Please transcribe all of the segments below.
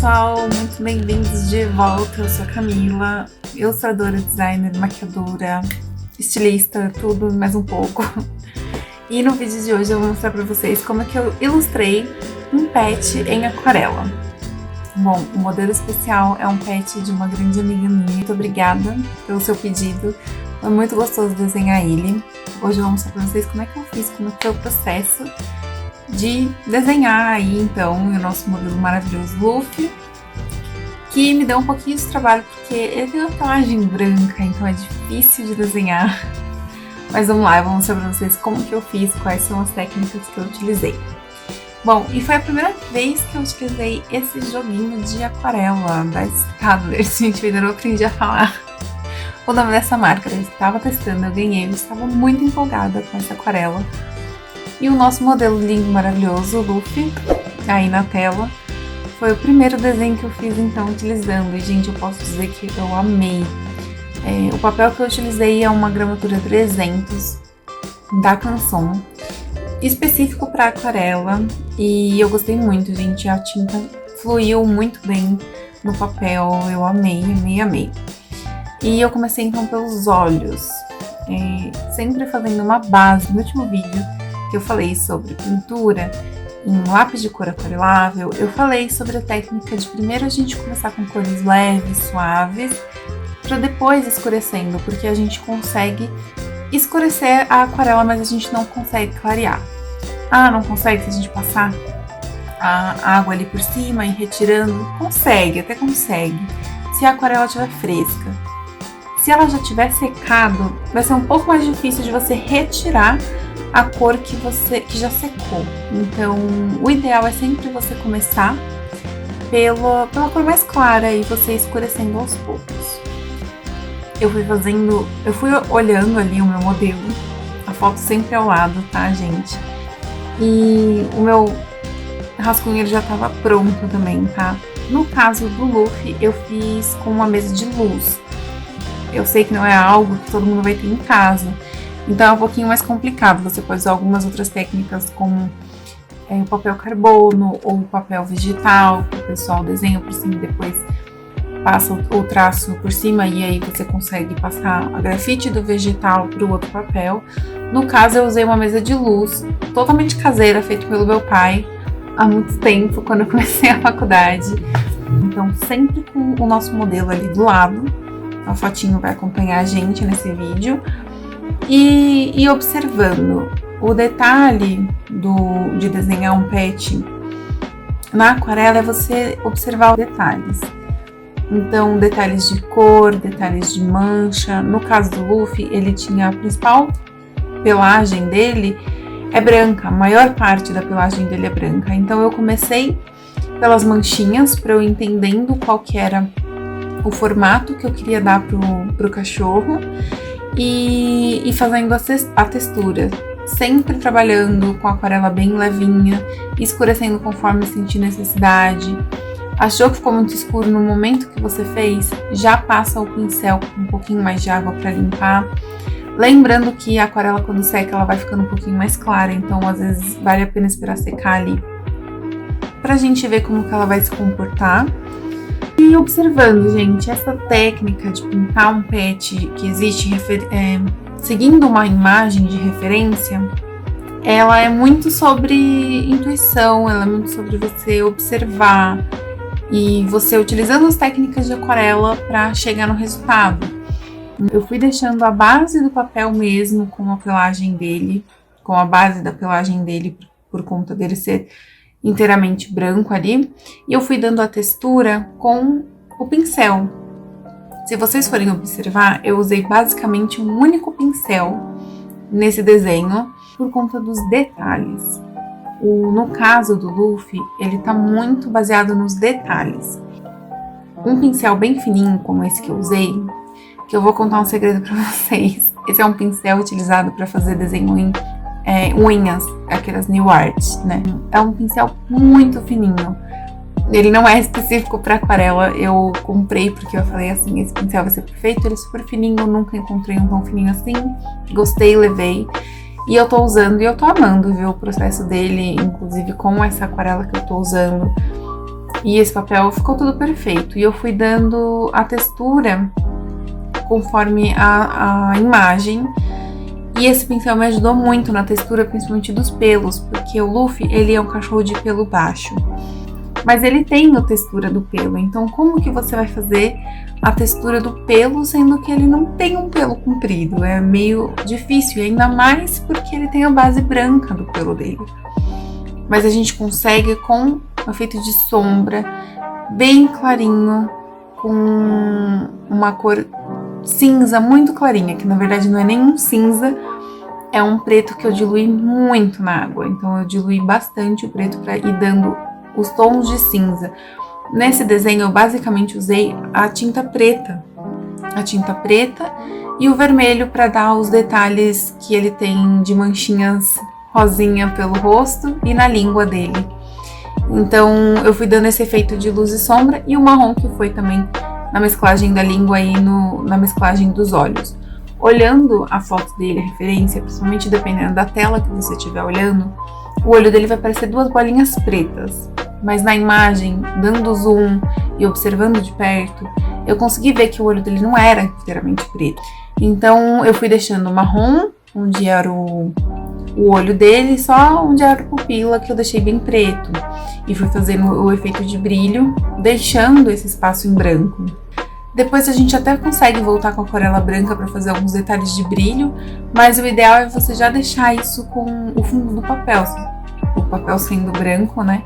pessoal, muito bem-vindos de volta. Eu sou a Camila, ilustradora, designer, maquiadora, estilista, tudo mais um pouco. E no vídeo de hoje eu vou mostrar pra vocês como é que eu ilustrei um pet em aquarela. Bom, o modelo especial é um pet de uma grande amiga minha. Muito obrigada pelo seu pedido, foi muito gostoso desenhar ele. Hoje eu vou mostrar pra vocês como é que eu fiz, como é que foi o processo de desenhar aí então o nosso modelo maravilhoso Luffy, que me deu um pouquinho de trabalho porque ele tem uma pelagem branca, então é difícil de desenhar. Mas vamos lá, eu vou mostrar pra vocês como que eu fiz, quais são as técnicas que eu utilizei. Bom, e foi a primeira vez que eu utilizei esse joguinho de aquarela da Staedtler. Gente, eu ainda não aprendi a falar o nome dessa marca. Eu estava testando, eu ganhei, eu estava muito empolgada com essa aquarela. E o nosso modelo lindo, maravilhoso, o Luffy, aí na tela, foi o primeiro desenho que eu fiz então utilizando. E gente, eu posso dizer que eu amei. O papel que eu utilizei é uma gramatura 300 da Canson, específico para aquarela, e eu gostei muito, gente. A tinta fluiu muito bem no papel, eu amei, amei, amei. E eu comecei então pelos olhos, sempre fazendo uma base. No último vídeo que eu falei sobre pintura em lápis de cor aquarelável, eu falei sobre a técnica de primeiro a gente começar com cores leves, suaves, para depois escurecendo, porque a gente consegue escurecer a aquarela, mas a gente não consegue clarear. Ah, não consegue se a gente passar a água ali por cima e retirando? Consegue, até consegue, se a aquarela estiver fresca. Se ela já tiver secado, vai ser um pouco mais difícil de você retirar a cor que já secou. Então, o ideal é sempre você começar pela cor mais clara e você escurecendo aos poucos. Eu fui olhando ali o meu modelo, a foto sempre ao lado, tá, gente? E o meu rascunho ele já estava pronto também, tá? No caso do Luffy, eu fiz com uma mesa de luz. Eu sei que não é algo que todo mundo vai ter em casa, então é um pouquinho mais complicado. Você pode usar algumas outras técnicas como o papel carbono ou o papel vegetal, que o pessoal desenha por cima e depois passa o traço por cima, e aí você consegue passar a grafite do vegetal para o outro papel. No caso, eu usei uma mesa de luz totalmente caseira, feita pelo meu pai há muito tempo, quando eu comecei a faculdade. Então, sempre com o nosso modelo ali do lado, a fotinho vai acompanhar a gente nesse vídeo, e observando. O detalhe de desenhar um pet na aquarela é você observar os detalhes. Então, detalhes de cor, detalhes de mancha. No caso do Luffy, ele tinha a principal pelagem dele é branca, a maior parte da pelagem dele é branca. Então, eu comecei pelas manchinhas, para eu entendendo qual que era o formato que eu queria dar pro cachorro, e fazendo a textura. Sempre trabalhando com a aquarela bem levinha, escurecendo conforme sentir necessidade. Achou que ficou muito escuro no momento que você fez, já passa o pincel com um pouquinho mais de água para limpar. Lembrando que a aquarela, quando seca, ela vai ficando um pouquinho mais clara, então às vezes vale a pena esperar secar ali pra gente ver como que ela vai se comportar. E observando, gente, essa técnica de pintar um pet que existe seguindo uma imagem de referência, ela é muito sobre intuição, ela é muito sobre você observar e você utilizando as técnicas de aquarela para chegar no resultado. Eu fui deixando a base do papel mesmo com a pelagem dele, com a base da pelagem dele, por conta dele ser inteiramente branco ali, e eu fui dando a textura com o pincel. Se vocês forem observar, eu usei basicamente um único pincel nesse desenho por conta dos detalhes. No caso do Luffy, ele tá muito baseado nos detalhes. Um pincel bem fininho, como esse que eu usei, que eu vou contar um segredo pra vocês. Esse é um pincel utilizado para fazer desenho em unhas, aquelas new art, né? É um pincel muito fininho. Ele não é específico para aquarela, eu comprei porque eu falei assim, esse pincel vai ser perfeito, ele é super fininho, nunca encontrei um tão fininho assim. Gostei, levei. E eu tô usando e eu tô amando, viu, o processo dele, inclusive com essa aquarela que eu tô usando. E esse papel ficou tudo perfeito. E eu fui dando a textura conforme a imagem. E esse pincel me ajudou muito na textura, principalmente dos pelos, porque o Luffy, ele é um cachorro de pelo baixo. Mas ele tem a textura do pelo, então como que você vai fazer a textura do pelo, sendo que ele não tem um pelo comprido? É meio difícil, e ainda mais porque ele tem a base branca do pelo dele. Mas a gente consegue com um efeito de sombra bem clarinho, com uma cor cinza muito clarinha, que na verdade não é nenhum cinza, é um preto que eu diluí muito na água. Então eu diluí bastante o preto para ir dando os tons de cinza. Nesse desenho eu basicamente usei a tinta preta e o vermelho para dar os detalhes que ele tem de manchinhas rosinha pelo rosto e na língua dele. Então eu fui dando esse efeito de luz e sombra, e o marrom que foi também na mesclagem da língua e na mesclagem dos olhos. Olhando a foto dele, a referência, principalmente dependendo da tela que você estiver olhando, o olho dele vai parecer duas bolinhas pretas. Mas na imagem, dando zoom e observando de perto, eu consegui ver que o olho dele não era inteiramente preto. Então eu fui deixando marrom, onde era o olho dele, só onde era a pupila, que eu deixei bem preto. E fui fazendo o efeito de brilho, deixando esse espaço em branco. Depois a gente até consegue voltar com a aquarela branca para fazer alguns detalhes de brilho, mas o ideal é você já deixar isso com o fundo do papel, o papel sendo branco, né?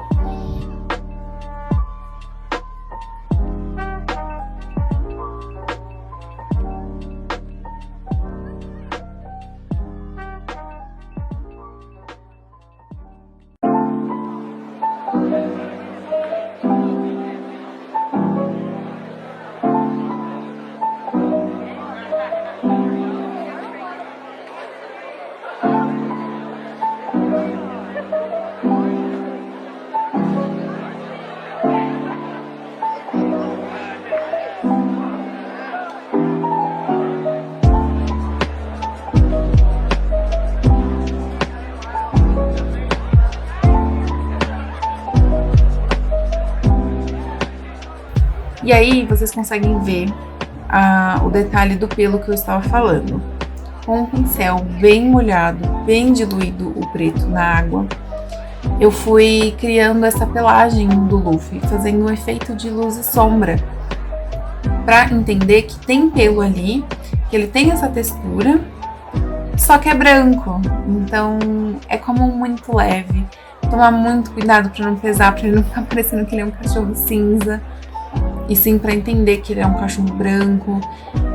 E aí vocês conseguem ver o detalhe do pelo que eu estava falando. Com um pincel bem molhado, bem diluído o preto na água, eu fui criando essa pelagem do Luffy, fazendo um efeito de luz e sombra, para entender que tem pelo ali, que ele tem essa textura, só que é branco. Então é como muito leve. Tomar muito cuidado para não pesar, para ele não ficar parecendo que ele é um cachorro cinza. E sim para entender que ele é um cachorro branco,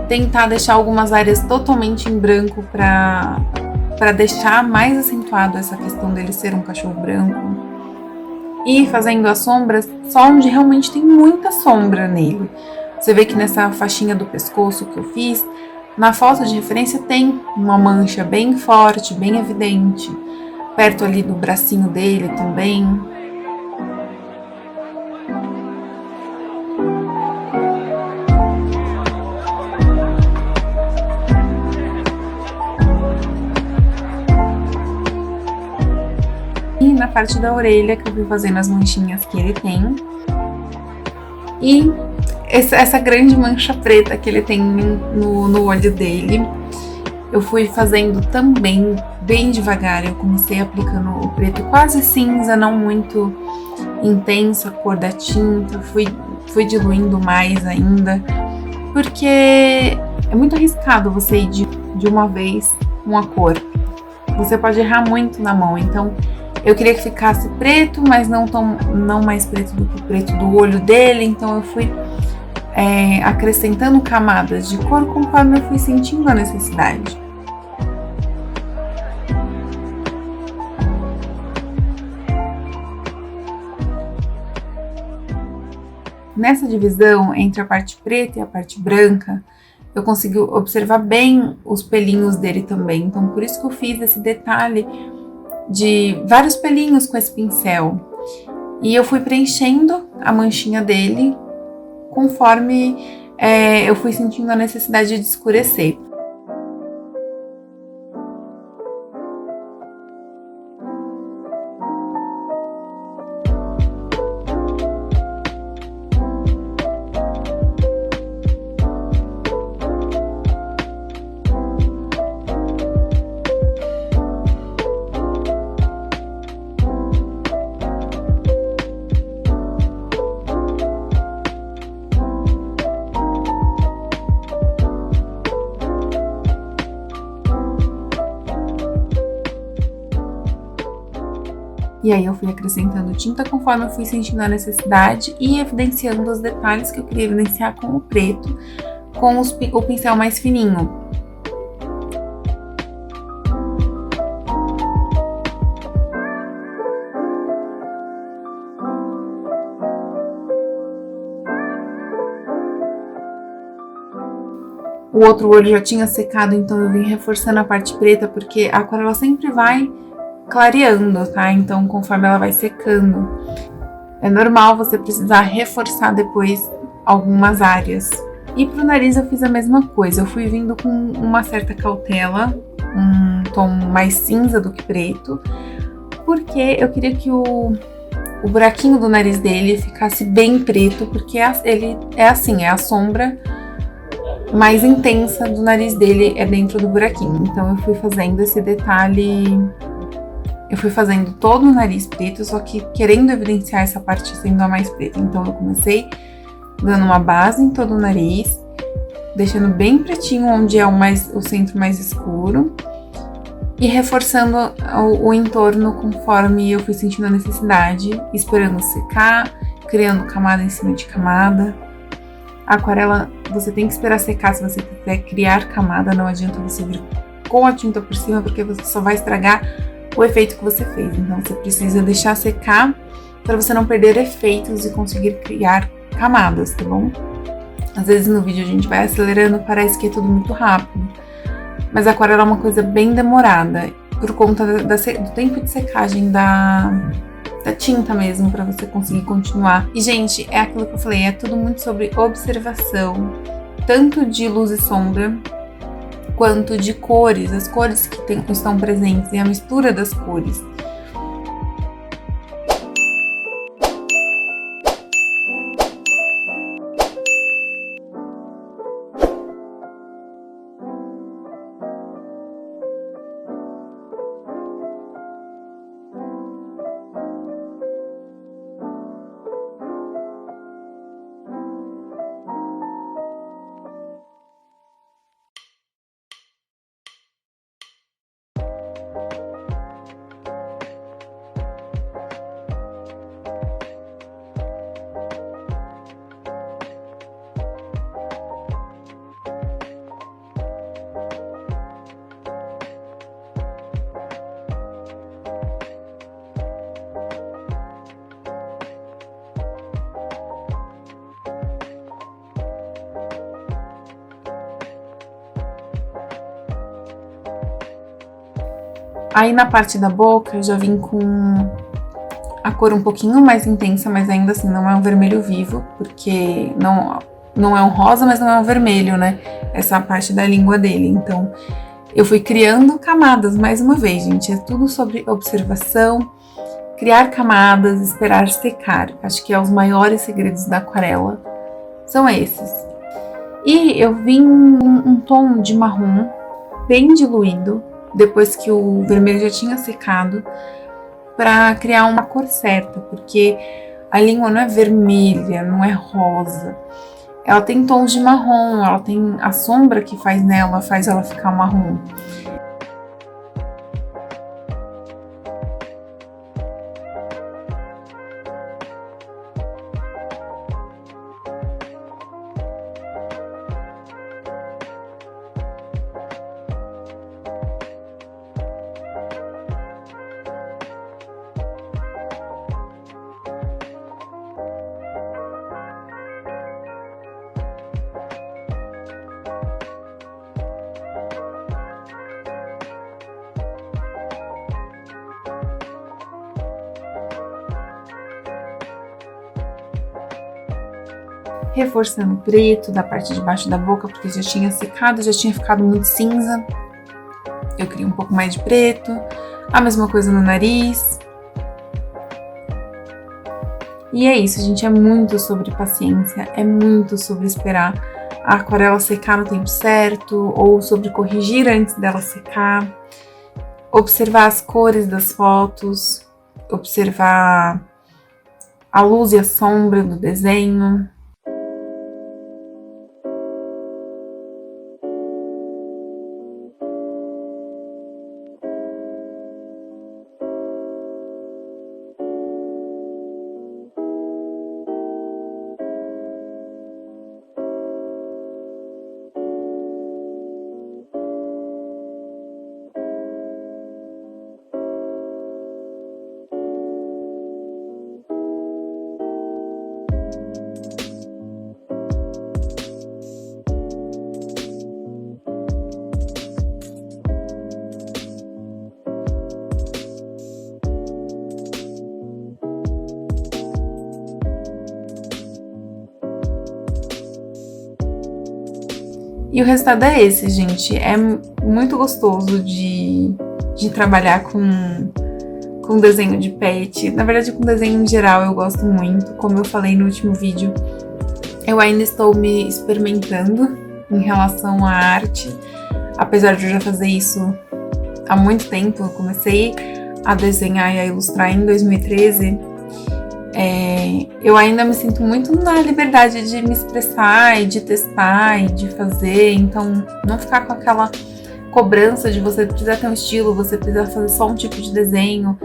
tentar deixar algumas áreas totalmente em branco para deixar mais acentuado essa questão dele ser um cachorro branco. E fazendo as sombras só onde realmente tem muita sombra nele. Você vê que nessa faixinha do pescoço que eu fiz, na foto de referência tem uma mancha bem forte, bem evidente. Perto ali do bracinho dele também. Na parte da orelha, que eu fui fazendo as manchinhas que ele tem. E essa grande mancha preta que ele tem no olho dele, eu fui fazendo também bem devagar. Eu comecei aplicando o preto quase cinza, não muito intenso a cor da tinta. Fui diluindo mais ainda, porque é muito arriscado você ir de uma vez uma cor. Você pode errar muito na mão, então eu queria que ficasse preto, mas não mais preto do que o preto do olho dele. Então eu fui acrescentando camadas de cor conforme eu fui sentindo a necessidade. Nessa divisão entre a parte preta e a parte branca, eu consegui observar bem os pelinhos dele também. Então por isso que eu fiz esse detalhe de vários pelinhos com esse pincel. E eu fui preenchendo a manchinha dele conforme eu fui sentindo a necessidade de escurecer. E aí eu fui acrescentando tinta conforme eu fui sentindo a necessidade e evidenciando os detalhes que eu queria evidenciar com o preto, com o pincel mais fininho. O outro olho já tinha secado, então eu vim reforçando a parte preta, porque a aquarela sempre vai clareando, tá? Então, conforme ela vai secando, é normal você precisar reforçar depois algumas áreas. E pro nariz eu fiz a mesma coisa, eu fui vindo com uma certa cautela, um tom mais cinza do que preto, porque eu queria que o buraquinho do nariz dele ficasse bem preto, porque ele é assim, é a sombra mais intensa do nariz dele é dentro do buraquinho. Então eu fui fazendo esse detalhe, eu fui fazendo todo o nariz preto, só que querendo evidenciar essa parte sendo a mais preta. Então eu comecei dando uma base em todo o nariz, deixando bem pretinho onde é o centro mais escuro e reforçando o entorno conforme eu fui sentindo a necessidade, esperando secar, criando camada em cima de camada. A aquarela você tem que esperar secar se você quiser criar camada, não adianta você vir com a tinta por cima, porque você só vai estragar o efeito que você fez. Então você precisa deixar secar para você não perder efeitos e conseguir criar camadas, tá bom? Às vezes no vídeo a gente vai acelerando, parece que é tudo muito rápido, mas a aquarela é uma coisa bem demorada, por conta do tempo de secagem da tinta mesmo, pra você conseguir continuar. E, gente, é aquilo que eu falei, é tudo muito sobre observação, tanto de luz e sombra, quanto de cores, as cores que estão presentes e a mistura das cores. Aí na parte da boca eu já vim com a cor um pouquinho mais intensa, mas ainda assim não é um vermelho vivo, porque não é um rosa, mas não é um vermelho, né? Essa parte da língua dele. Então eu fui criando camadas, mais uma vez, gente. É tudo sobre observação, criar camadas, esperar secar. Acho que é os maiores segredos da aquarela, são esses. E eu vim um tom de marrom bem diluído, depois que o vermelho já tinha secado, para criar uma cor certa, porque a língua não é vermelha, não é rosa. Ela tem tons de marrom, ela tem a sombra que faz nela, faz ela ficar marrom. Reforçando o preto da parte de baixo da boca, porque já tinha secado, já tinha ficado muito cinza. Eu queria um pouco mais de preto. A mesma coisa no nariz. E é isso, gente, é muito sobre paciência, é muito sobre esperar a aquarela secar no tempo certo, ou sobre corrigir antes dela secar, observar as cores das fotos, observar a luz e a sombra do desenho. E o resultado é esse, gente. É muito gostoso de trabalhar com desenho de pet. Na verdade, com desenho em geral eu gosto muito. Como eu falei no último vídeo, eu ainda estou me experimentando em relação à arte. Apesar de eu já fazer isso há muito tempo, eu comecei a desenhar e a ilustrar em 2013. Eu ainda me sinto muito na liberdade de me expressar e de testar e de fazer. Então, não ficar com aquela cobrança de você precisar ter um estilo, você precisa fazer só um tipo de desenho.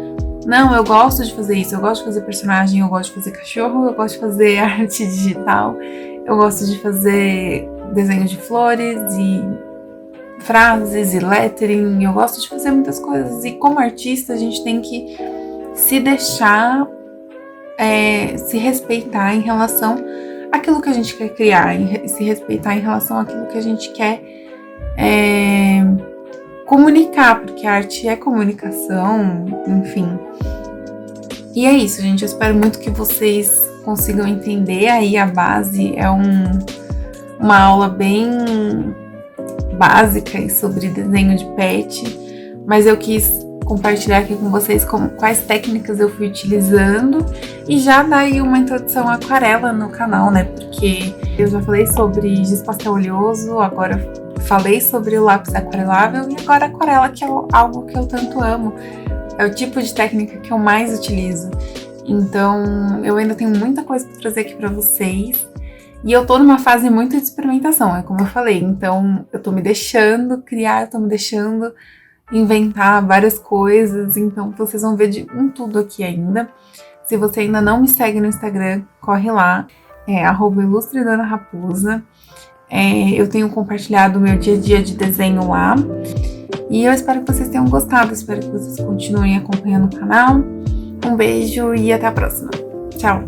Não, eu gosto de fazer isso, eu gosto de fazer personagem, eu gosto de fazer cachorro, eu gosto de fazer arte digital, eu gosto de fazer desenho de flores e frases e lettering, eu gosto de fazer muitas coisas. E como artista, a gente tem que se deixar se respeitar em relação àquilo que a gente quer criar, se respeitar em relação àquilo que a gente quer comunicar, porque a arte é comunicação, enfim. E é isso, gente. Eu espero muito que vocês consigam entender aí a base. É uma aula bem básica sobre desenho de pet, mas eu quis compartilhar aqui com vocês quais técnicas eu fui utilizando e já dar aí uma introdução à aquarela no canal, né? Porque eu já falei sobre giz pastel oleoso, agora falei sobre o lápis aquarelável e agora a aquarela, que é algo que eu tanto amo. É o tipo de técnica que eu mais utilizo. Então, eu ainda tenho muita coisa para trazer aqui para vocês. E eu tô numa fase muito de experimentação, é como eu falei. Então, eu tô me deixando criar, eu tô me deixando inventar várias coisas. Então, vocês vão ver de tudo aqui ainda. Se você ainda não me segue no Instagram, corre lá. É @ilustredonaraposa. Eu tenho compartilhado o meu dia a dia de desenho lá. E eu espero que vocês tenham gostado. Espero que vocês continuem acompanhando o canal. Um beijo e até a próxima. Tchau!